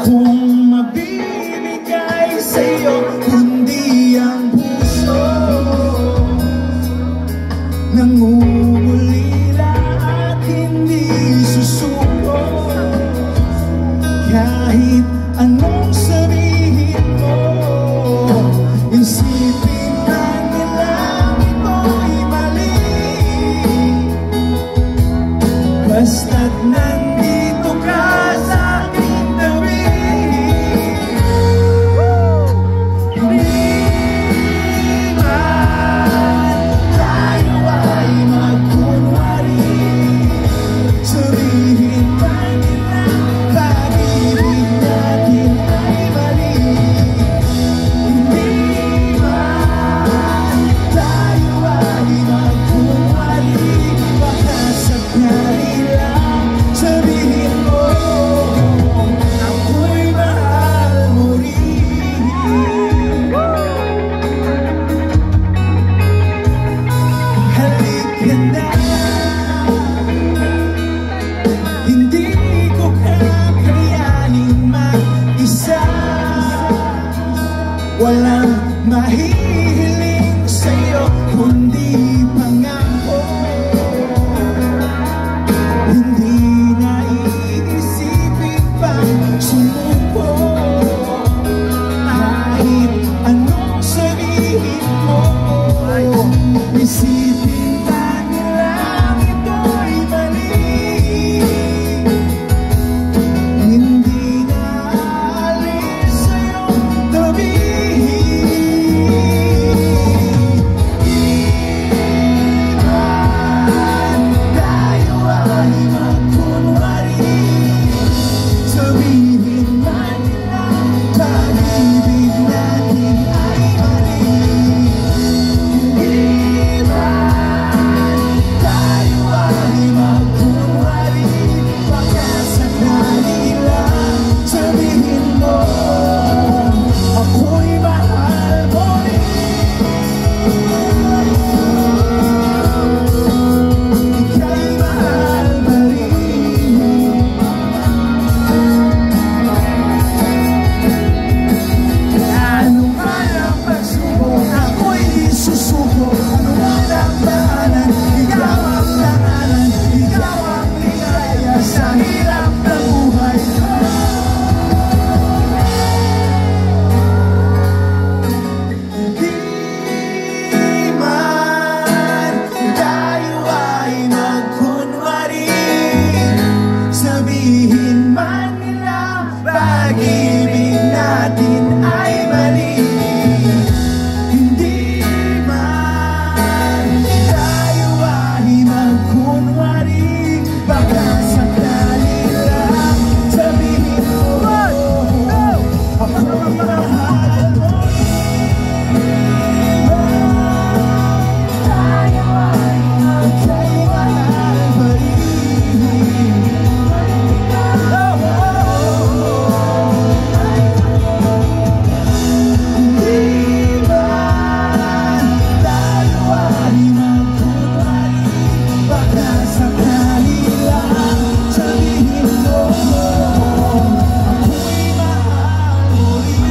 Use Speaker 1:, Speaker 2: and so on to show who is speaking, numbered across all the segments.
Speaker 1: akong mabibigay sa'yo, kundi ang puso nangungulila at hindi susuko. Kahit anong sabihin mo, isipin man nilang ito'y mali, basta't nandito ka sa aking tabi. Hindi man tayo ay magkunwari, sabihin man nila pag-ibig natin ay mali. Hindi man tayo ay magkunwari, baka sakali lang sabihin mo ako'y mahal mo rin. Halika na, hindi ko kakayanin mag-isa. Walang mahihiling sa'yo kundi pangako. Hindi na iisipin pang sumuko. Kahit anong sabihin mo, isipin na nilang ito'y mali. Hindi na aalis sa'yong tabi. Iman tayo ay magkunwari, sabihin man nila pag-ibig natin ay mali. Iman tayo ay magkunwari, baka sakali lang sabihin mo ako'y mahal mo rin. Ika'y mahal mo rin. Ano man ang pagsubok, ako'y di susuko. Ano man ang daanan, ikaw ang langanan, ikaw ang ligaya sa hirap ng buhay. Di man tayo ay magkunwari, sabihin man nila pag-ibig natin ay mali. Hindi man tayo ay magkunwari, baka sakali lang sabihin mo ako'y mahal mo. Tayo ay ika'y mahal mo rin. Hindi man tayo ay magkunwari, baka sakali lang sabihin mo ako'y mahal mo rin.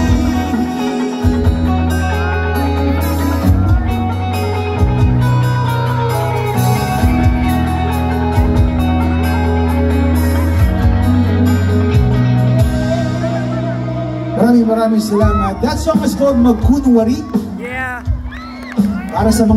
Speaker 1: Maraming salamat. That song is called Magkunwari.
Speaker 2: Yeah.
Speaker 1: Para sa mga